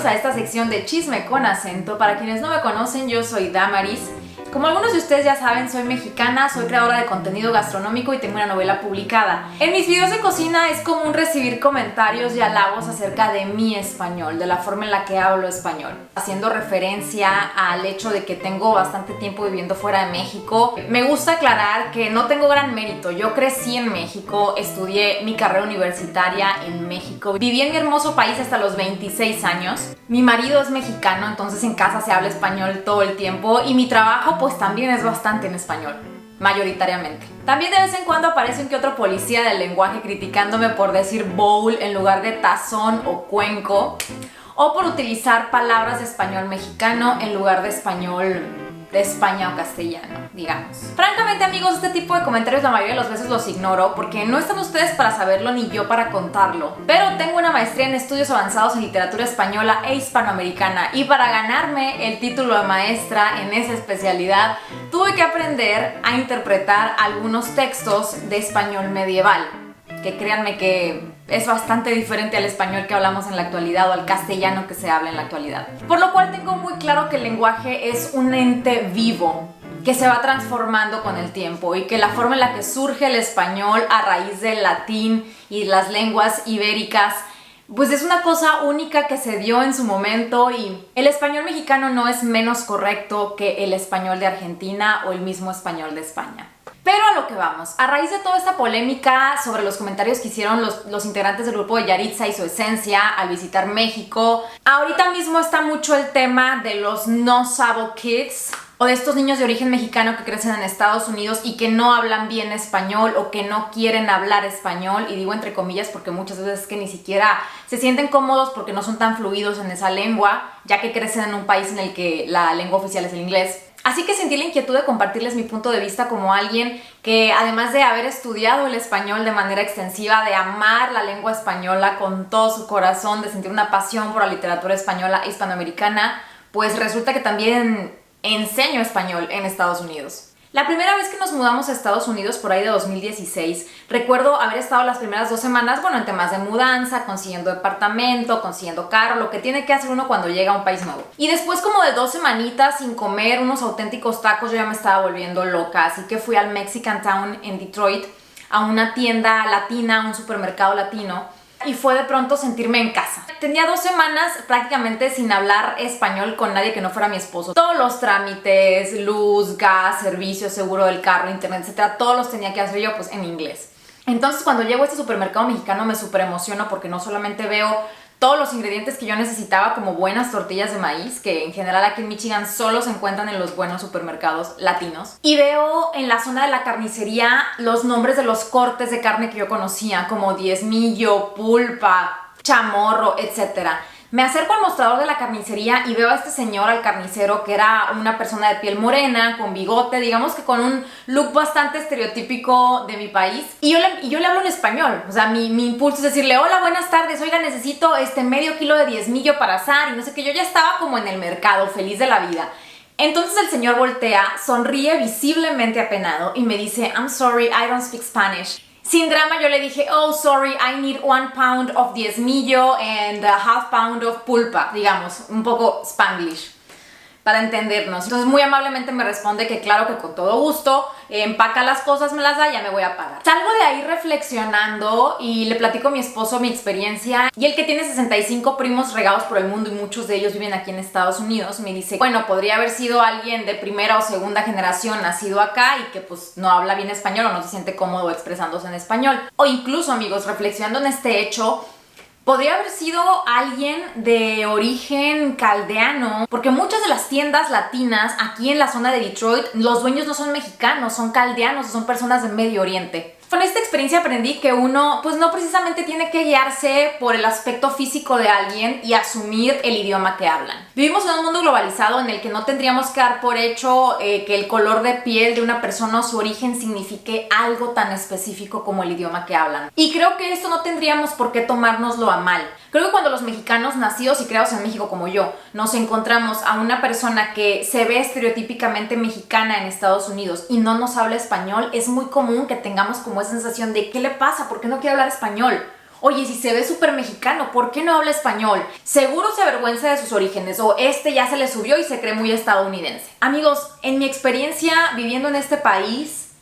bienvenidos a esta sección de Chisme con Acento. Para quienes no me conocen, yo soy Damaris. Como algunos de ustedes ya saben, soy mexicana, soy creadora de contenido gastronómico y tengo una novela publicada. En mis videos de cocina es común recibir comentarios y halagos acerca de mi español, de la forma en la que hablo español, haciendo referencia al hecho de que tengo bastante tiempo viviendo fuera de México. Me gusta aclarar que no tengo gran mérito. Yo crecí en México, estudié mi carrera universitaria en México, viví en mi hermoso país hasta los 26 años. Mi marido es mexicano, entonces en casa se habla español todo el tiempo y mi trabajo pues también es bastante en español, mayoritariamente. También de vez en cuando aparece un que otro policía del lenguaje criticándome por decir bowl en lugar de tazón o cuenco, o por utilizar palabras de español mexicano en lugar de español de España o castellano, digamos. Francamente, amigos, este tipo de comentarios la mayoría de las veces los ignoro porque no están ustedes para saberlo ni yo para contarlo. Pero tengo una maestría en estudios avanzados en literatura española e hispanoamericana y para ganarme el título de maestra en esa especialidad tuve que aprender a interpretar algunos textos de español medieval, que créanme que es bastante diferente al español que hablamos en la actualidad o al castellano que se habla en la actualidad. Por lo cual tengo muy claro que el lenguaje es un ente vivo que se va transformando con el tiempo y que la forma en la que surge el español a raíz del latín y las lenguas ibéricas pues es una cosa única que se dio en su momento y el español mexicano no es menos correcto que el español de Argentina o el mismo español de España. Pero a lo que vamos, a raíz de toda esta polémica sobre los comentarios que hicieron los integrantes del grupo de Yaritza y su esencia al visitar México, ahorita mismo está mucho el tema de los no sabo kids, o de estos niños de origen mexicano que crecen en Estados Unidos y que no hablan bien español o que no quieren hablar español, y digo entre comillas porque muchas veces es que ni siquiera se sienten cómodos porque no son tan fluidos en esa lengua, ya que crecen en un país en el que la lengua oficial es el inglés. Así que sentí la inquietud de compartirles mi punto de vista como alguien que, además de haber estudiado el español de manera extensiva, de amar la lengua española con todo su corazón, de sentir una pasión por la literatura española e hispanoamericana, pues resulta que también enseño español en Estados Unidos. La primera vez que nos mudamos a Estados Unidos, por ahí de 2016, recuerdo haber estado las primeras 2 semanas, en temas de mudanza, consiguiendo departamento, consiguiendo carro, lo que tiene que hacer uno cuando llega a un país nuevo. Y después como de 2 semanitas sin comer unos auténticos tacos, yo ya me estaba volviendo loca, así que fui al Mexican Town en Detroit, a una tienda latina, un supermercado latino, y fue de pronto sentirme en casa. Tenía 2 semanas prácticamente sin hablar español con nadie que no fuera mi esposo. Todos los trámites, luz, gas, servicio, seguro del carro, internet, etcétera, todos los tenía que hacer yo pues en inglés. Entonces cuando llego a este supermercado mexicano me súper emociono porque no solamente veo todos los ingredientes que yo necesitaba, como buenas tortillas de maíz, que en general aquí en Michigan solo se encuentran en los buenos supermercados latinos. Y veo en la zona de la carnicería los nombres de los cortes de carne que yo conocía, como diezmillo, pulpa, chamorro, etc. Me acerco al mostrador de la carnicería y veo a este señor, al carnicero, que era una persona de piel morena, con bigote, digamos que con un look bastante estereotípico de mi país. Y yo le hablo en español. O sea, mi impulso es decirle, hola, buenas tardes, oiga, necesito medio kilo de diezmillo para asar. Y no sé qué, yo ya estaba como en el mercado, feliz de la vida. Entonces el señor voltea, sonríe visiblemente apenado y me dice, I'm sorry, I don't speak Spanish. Sin drama yo le dije, oh sorry, I need 1 pound of diezmillo and a half pound of pulpa, digamos, un poco Spanglish, para entendernos. Entonces muy amablemente me responde que claro que con todo gusto, empaca las cosas, me las da, ya me voy a pagar. Salgo de ahí reflexionando y le platico a mi esposo mi experiencia, y él, que tiene 65 primos regados por el mundo y muchos de ellos viven aquí en Estados Unidos, me dice, bueno, podría haber sido alguien de primera o segunda generación nacido acá y que pues no habla bien español o no se siente cómodo expresándose en español. O incluso, amigos, reflexionando en este hecho, podría haber sido alguien de origen caldeano, porque muchas de las tiendas latinas aquí en la zona de Detroit, los dueños no son mexicanos, son caldeanos, son personas del Medio Oriente. Con esta experiencia aprendí que uno pues no precisamente tiene que guiarse por el aspecto físico de alguien y asumir el idioma que hablan. Vivimos en un mundo globalizado en el que no tendríamos que dar por hecho que el color de piel de una persona o su origen signifique algo tan específico como el idioma que hablan. Y creo que esto no tendríamos por qué tomárnoslo a mal. Creo que cuando los mexicanos nacidos y criados en México como yo nos encontramos a una persona que se ve estereotípicamente mexicana en Estados Unidos y no nos habla español, es muy común que tengamos como esa sensación de ¿qué le pasa? ¿Por qué no quiere hablar español? Oye, si se ve súper mexicano, ¿por qué no habla español? Seguro se avergüenza de sus orígenes o ya se le subió y se cree muy estadounidense. Amigos, en mi experiencia viviendo en este país,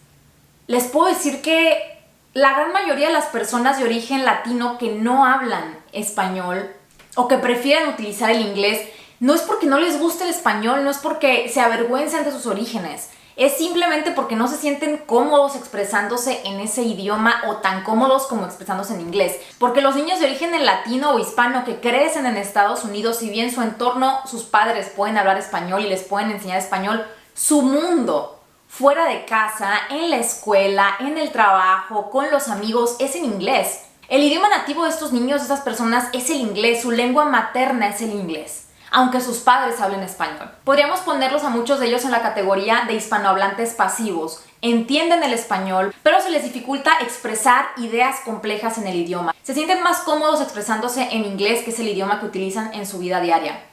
les puedo decir que la gran mayoría de las personas de origen latino que no hablan español o que prefieren utilizar el inglés, no es porque no les guste el español, no es porque se avergüencen de sus orígenes. Es simplemente porque no se sienten cómodos expresándose en ese idioma o tan cómodos como expresándose en inglés. Porque los niños de origen latino o hispano que crecen en Estados Unidos, si bien su entorno, sus padres pueden hablar español y les pueden enseñar español, su mundo fuera de casa, en la escuela, en el trabajo, con los amigos, es en inglés. El idioma nativo de estos niños, de estas personas, es el inglés. Su lengua materna es el inglés, aunque sus padres hablen español. Podríamos ponerlos a muchos de ellos en la categoría de hispanohablantes pasivos. Entienden el español, pero se les dificulta expresar ideas complejas en el idioma. Se sienten más cómodos expresándose en inglés, que es el idioma que utilizan en su vida diaria.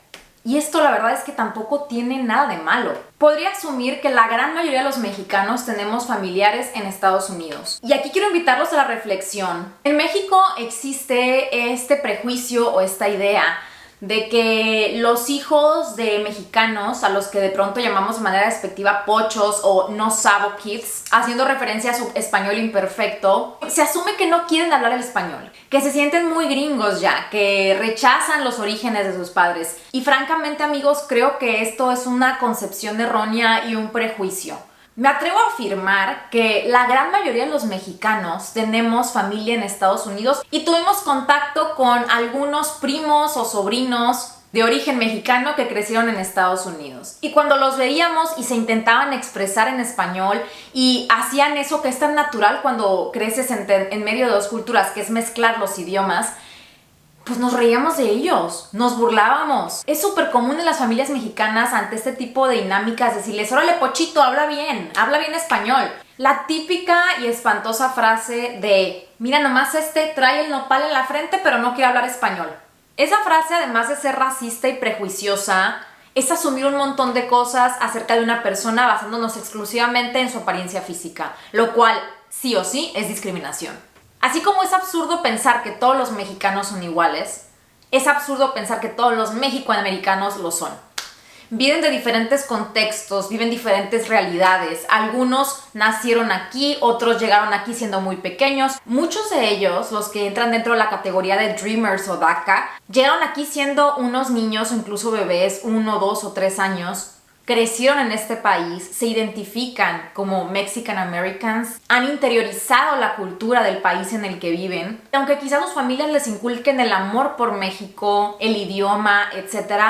Y esto la verdad es que tampoco tiene nada de malo. Podría asumir que la gran mayoría de los mexicanos tenemos familiares en Estados Unidos. Y aquí quiero invitarlos a la reflexión. En México existe este prejuicio o esta idea de que los hijos de mexicanos, a los que de pronto llamamos de manera despectiva pochos o no sabo kids, haciendo referencia a su español imperfecto, se asume que no quieren hablar el español, que se sienten muy gringos ya, que rechazan los orígenes de sus padres. Y francamente, amigos, creo que esto es una concepción errónea y un prejuicio. Me atrevo a afirmar que la gran mayoría de los mexicanos tenemos familia en Estados Unidos y tuvimos contacto con algunos primos o sobrinos de origen mexicano que crecieron en Estados Unidos. Y cuando los veíamos y se intentaban expresar en español y hacían eso que es tan natural cuando creces en medio de dos culturas, que es mezclar los idiomas, pues nos reíamos de ellos, nos burlábamos. Es súper común en las familias mexicanas ante este tipo de dinámicas decirles: órale, pochito, habla bien español. La típica y espantosa frase de: mira, nomás trae el nopal en la frente pero no quiere hablar español. Esa frase, además de ser racista y prejuiciosa, es asumir un montón de cosas acerca de una persona basándonos exclusivamente en su apariencia física, lo cual sí o sí es discriminación. Así como es absurdo pensar que todos los mexicanos son iguales, es absurdo pensar que todos los mexicoamericanos lo son. Viven de diferentes contextos, viven diferentes realidades. Algunos nacieron aquí, otros llegaron aquí siendo muy pequeños. Muchos de ellos, los que entran dentro de la categoría de Dreamers o DACA, llegaron aquí siendo unos niños o incluso bebés, 1, 2 o 3 años. Crecieron en este país, se identifican como Mexican Americans, han interiorizado la cultura del país en el que viven. Aunque quizás sus familias les inculquen el amor por México, el idioma, etc.,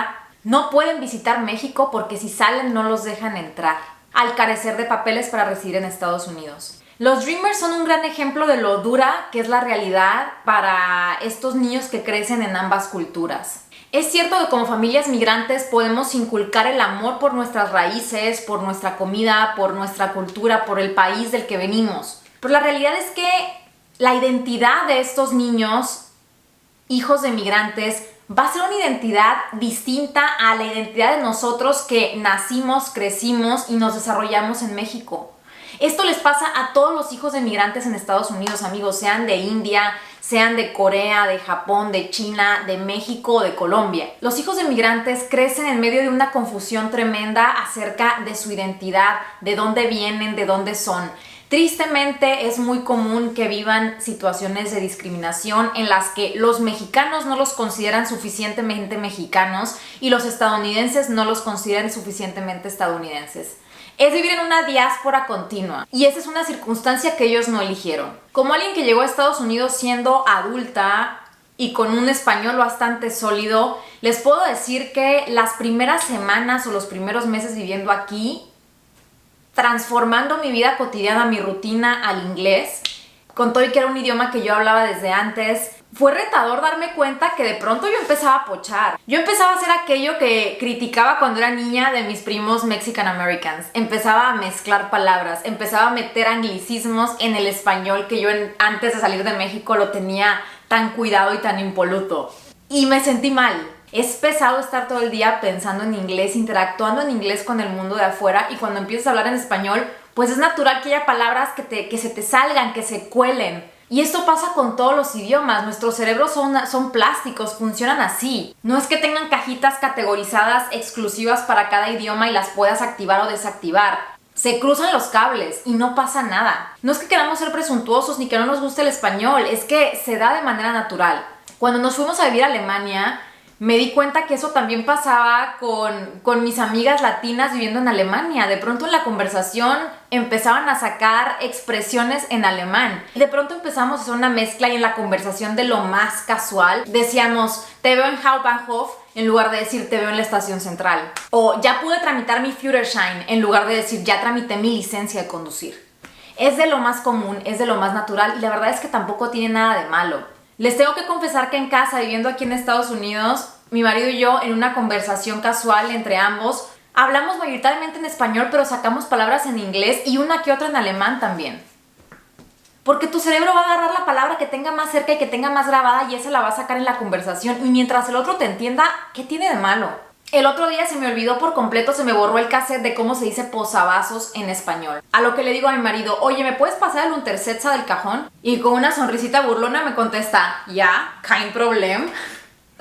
no pueden visitar México porque si salen no los dejan entrar, al carecer de papeles para residir en Estados Unidos. Los Dreamers son un gran ejemplo de lo dura que es la realidad para estos niños que crecen en ambas culturas. Es cierto que como familias migrantes podemos inculcar el amor por nuestras raíces, por nuestra comida, por nuestra cultura, por el país del que venimos. Pero la realidad es que la identidad de estos niños, hijos de migrantes, va a ser una identidad distinta a la identidad de nosotros que nacimos, crecimos y nos desarrollamos en México. Esto les pasa a todos los hijos de migrantes en Estados Unidos, amigos, sean de India, sean de Corea, de Japón, de China, de México o de Colombia. Los hijos de migrantes crecen en medio de una confusión tremenda acerca de su identidad, de dónde vienen, de dónde son. Tristemente es muy común que vivan situaciones de discriminación en las que los mexicanos no los consideran suficientemente mexicanos y los estadounidenses no los consideran suficientemente estadounidenses. Es vivir en una diáspora continua y esa es una circunstancia que ellos no eligieron. Como alguien que llegó a Estados Unidos siendo adulta y con un español bastante sólido, les puedo decir que las primeras semanas o los primeros meses viviendo aquí, transformando mi vida cotidiana, mi rutina al inglés, con todo y que era un idioma que yo hablaba desde antes, fue retador darme cuenta que de pronto yo empezaba a pochar. Yo empezaba a hacer aquello que criticaba cuando era niña de mis primos Mexican Americans. Empezaba a mezclar palabras, empezaba a meter anglicismos en el español que yo antes de salir de México lo tenía tan cuidado y tan impoluto. Y me sentí mal. Es pesado estar todo el día pensando en inglés, interactuando en inglés con el mundo de afuera, y cuando empiezas a hablar en español, pues es natural que haya palabras que se te salgan, que se cuelen. Y esto pasa con todos los idiomas. Nuestros cerebros son plásticos, funcionan así. No es que tengan cajitas categorizadas exclusivas para cada idioma y las puedas activar o desactivar. Se cruzan los cables y no pasa nada. No es que queramos ser presuntuosos ni que no nos guste el español, es que se da de manera natural. Cuando nos fuimos a vivir a Alemania, me di cuenta que eso también pasaba con mis amigas latinas viviendo en Alemania. De pronto en la conversación empezaban a sacar expresiones en alemán. De pronto empezamos a hacer una mezcla y en la conversación de lo más casual decíamos te veo en Hauptbahnhof en lugar de decir te veo en la estación central. O ya pude tramitar mi Führerschein en lugar de decir ya tramité mi licencia de conducir. Es de lo más común, es de lo más natural y la verdad es que tampoco tiene nada de malo. Les tengo que confesar que en casa, viviendo aquí en Estados Unidos, mi marido y yo, en una conversación casual entre ambos, hablamos mayoritariamente en español, pero sacamos palabras en inglés y una que otra en alemán también. Porque tu cerebro va a agarrar la palabra que tenga más cerca y que tenga más grabada y esa la va a sacar en la conversación. Y mientras el otro te entienda, ¿qué tiene de malo? El otro día se me olvidó por completo, se me borró el cassette de cómo se dice posavasos en español. A lo que le digo a mi marido, oye, ¿me puedes pasar el Untersetzer del cajón? Y con una sonrisita burlona me contesta, ya, kein Problem.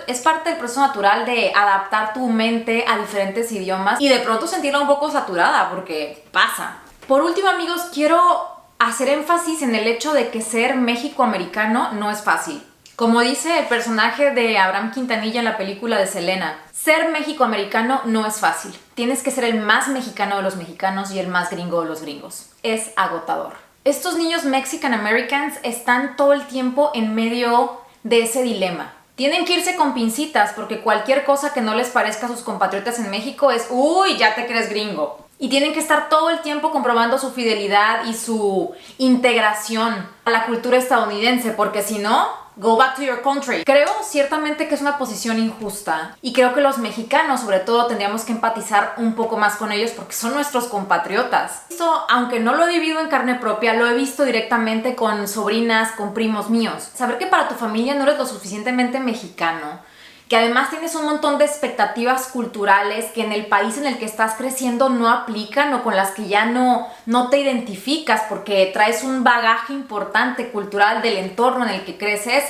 Es parte del proceso natural de adaptar tu mente a diferentes idiomas y de pronto sentirla un poco saturada, porque pasa. Por último, amigos, quiero hacer énfasis en el hecho de que ser mexicoamericano no es fácil. Como dice el personaje de Abraham Quintanilla en la película de Selena, ser mexicoamericano no es fácil. Tienes que ser el más mexicano de los mexicanos y el más gringo de los gringos. Es agotador. Estos niños Mexican Americans están todo el tiempo en medio de ese dilema. Tienen que irse con pincitas porque cualquier cosa que no les parezca a sus compatriotas en México es ¡uy, ya te crees gringo! Y tienen que estar todo el tiempo comprobando su fidelidad y su integración a la cultura estadounidense porque si no, go back to your country. Creo ciertamente que es una posición injusta y creo que los mexicanos sobre todo tendríamos que empatizar un poco más con ellos porque son nuestros compatriotas. Esto, aunque no lo he vivido en carne propia, lo he visto directamente con sobrinas, con primos míos. Saber que para tu familia no eres lo suficientemente mexicano, que además tienes un montón de expectativas culturales que en el país en el que estás creciendo no aplican o con las que ya no te identificas porque traes un bagaje importante cultural del entorno en el que creces,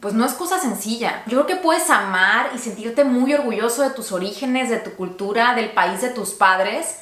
pues no es cosa sencilla. Yo creo que puedes amar y sentirte muy orgulloso de tus orígenes, de tu cultura, del país de tus padres,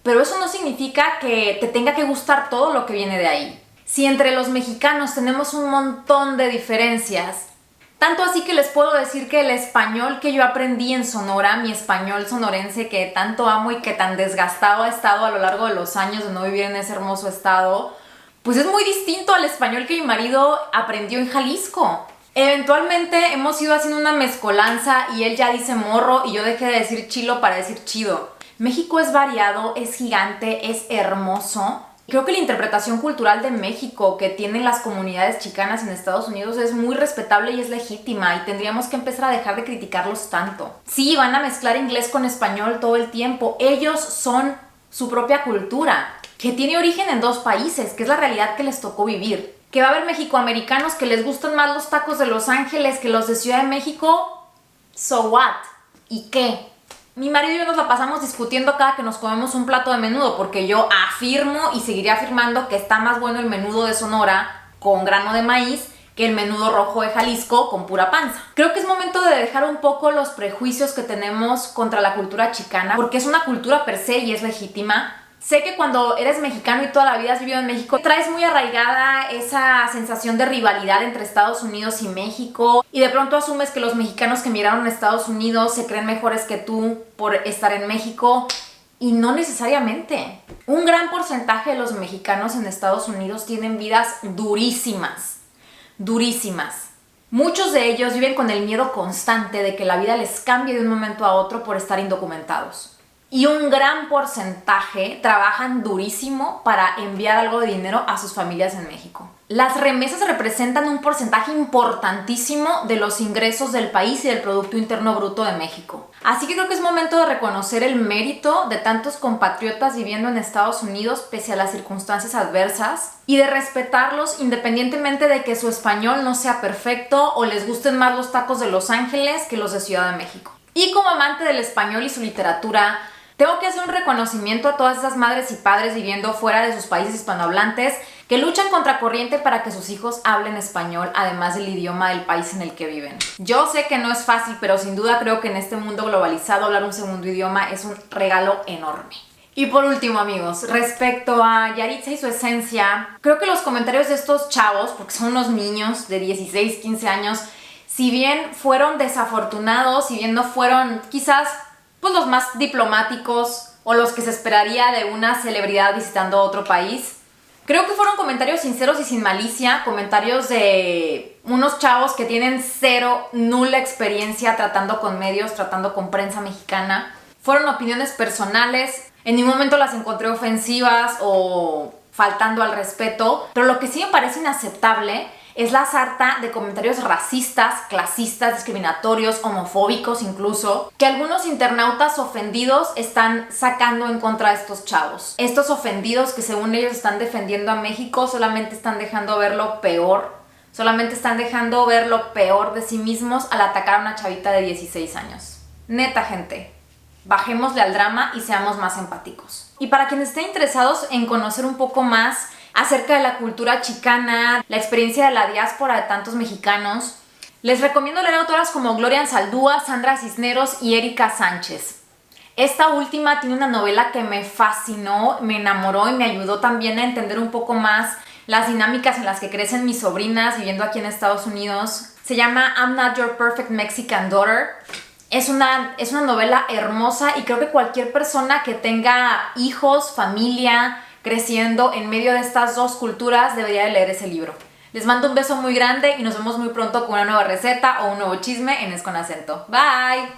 pero eso no significa que te tenga que gustar todo lo que viene de ahí. Si entre los mexicanos tenemos un montón de diferencias, tanto así que les puedo decir que el español que yo aprendí en Sonora, mi español sonorense que tanto amo y que tan desgastado ha estado a lo largo de los años de no vivir en ese hermoso estado, pues es muy distinto al español que mi marido aprendió en Jalisco. Eventualmente hemos ido haciendo una mezcolanza y él ya dice morro y yo dejé de decir chilo para decir chido. México es variado, es gigante, es hermoso. Creo que la interpretación cultural de México que tienen las comunidades chicanas en Estados Unidos es muy respetable y es legítima y tendríamos que empezar a dejar de criticarlos tanto. Sí, van a mezclar inglés con español todo el tiempo. Ellos son su propia cultura, que tiene origen en dos países, que es la realidad que les tocó vivir. Que va a haber mexicoamericanos que les gustan más los tacos de Los Ángeles que los de Ciudad de México. So what? ¿Y qué? Mi marido y yo nos la pasamos discutiendo cada que nos comemos un plato de menudo porque yo afirmo y seguiré afirmando que está más bueno el menudo de Sonora con grano de maíz que el menudo rojo de Jalisco con pura panza. Creo que es momento de dejar un poco los prejuicios que tenemos contra la cultura chicana porque es una cultura per se y es legítima. Sé que cuando eres mexicano y toda la vida has vivido en México, traes muy arraigada esa sensación de rivalidad entre Estados Unidos y México y de pronto asumes que los mexicanos que emigraron a Estados Unidos se creen mejores que tú por estar en México y no necesariamente. Un gran porcentaje de los mexicanos en Estados Unidos tienen vidas durísimas, durísimas. Muchos de ellos viven con el miedo constante de que la vida les cambie de un momento a otro por estar indocumentados. Y un gran porcentaje trabajan durísimo para enviar algo de dinero a sus familias en México. Las remesas representan un porcentaje importantísimo de los ingresos del país y del Producto Interno Bruto de México. Así que creo que es momento de reconocer el mérito de tantos compatriotas viviendo en Estados Unidos pese a las circunstancias adversas y de respetarlos independientemente de que su español no sea perfecto o les gusten más los tacos de Los Ángeles que los de Ciudad de México. Y como amante del español y su literatura, tengo que hacer un reconocimiento a todas esas madres y padres viviendo fuera de sus países hispanohablantes que que luchan contra corriente para que sus hijos hablen español, además del idioma del país en el que viven. Yo sé que no es fácil, pero sin duda creo que en este mundo globalizado hablar un segundo idioma es un regalo enorme. Y por último, amigos, respecto a Yaritza y su esencia, creo que los comentarios de estos chavos, porque son unos niños de 16, 15 años, si bien fueron desafortunados, si bien no fueron quizás pues los más diplomáticos o los que se esperaría de una celebridad visitando otro país, creo que fueron comentarios sinceros y sin malicia, comentarios de unos chavos que tienen nula experiencia tratando con medios, tratando con prensa mexicana. Fueron opiniones personales, en ningún momento las encontré ofensivas o faltando al respeto, pero lo que sí me parece inaceptable es la sarta de comentarios racistas, clasistas, discriminatorios, homofóbicos incluso, que algunos internautas ofendidos están sacando en contra de estos chavos. Estos ofendidos que según ellos están defendiendo a México solamente están dejando ver lo peor, solamente están dejando ver lo peor de sí mismos al atacar a una chavita de 16 años. Neta, gente, bajémosle al drama y seamos más empáticos. Y para quienes estén interesados en conocer un poco más acerca de la cultura chicana, la experiencia de la diáspora de tantos mexicanos, les recomiendo leer autoras como Gloria Anzaldúa, Sandra Cisneros y Erika Sánchez. Esta última tiene una novela que me fascinó, me enamoró y me ayudó también a entender un poco más las dinámicas en las que crecen mis sobrinas viviendo aquí en Estados Unidos. Se llama I'm Not Your Perfect Mexican Daughter. Es una novela hermosa y creo que cualquier persona que tenga hijos, familia, creciendo en medio de estas dos culturas debería de leer ese libro. Les mando un beso muy grande y nos vemos muy pronto con una nueva receta o un nuevo chisme en Es con Acento. Bye.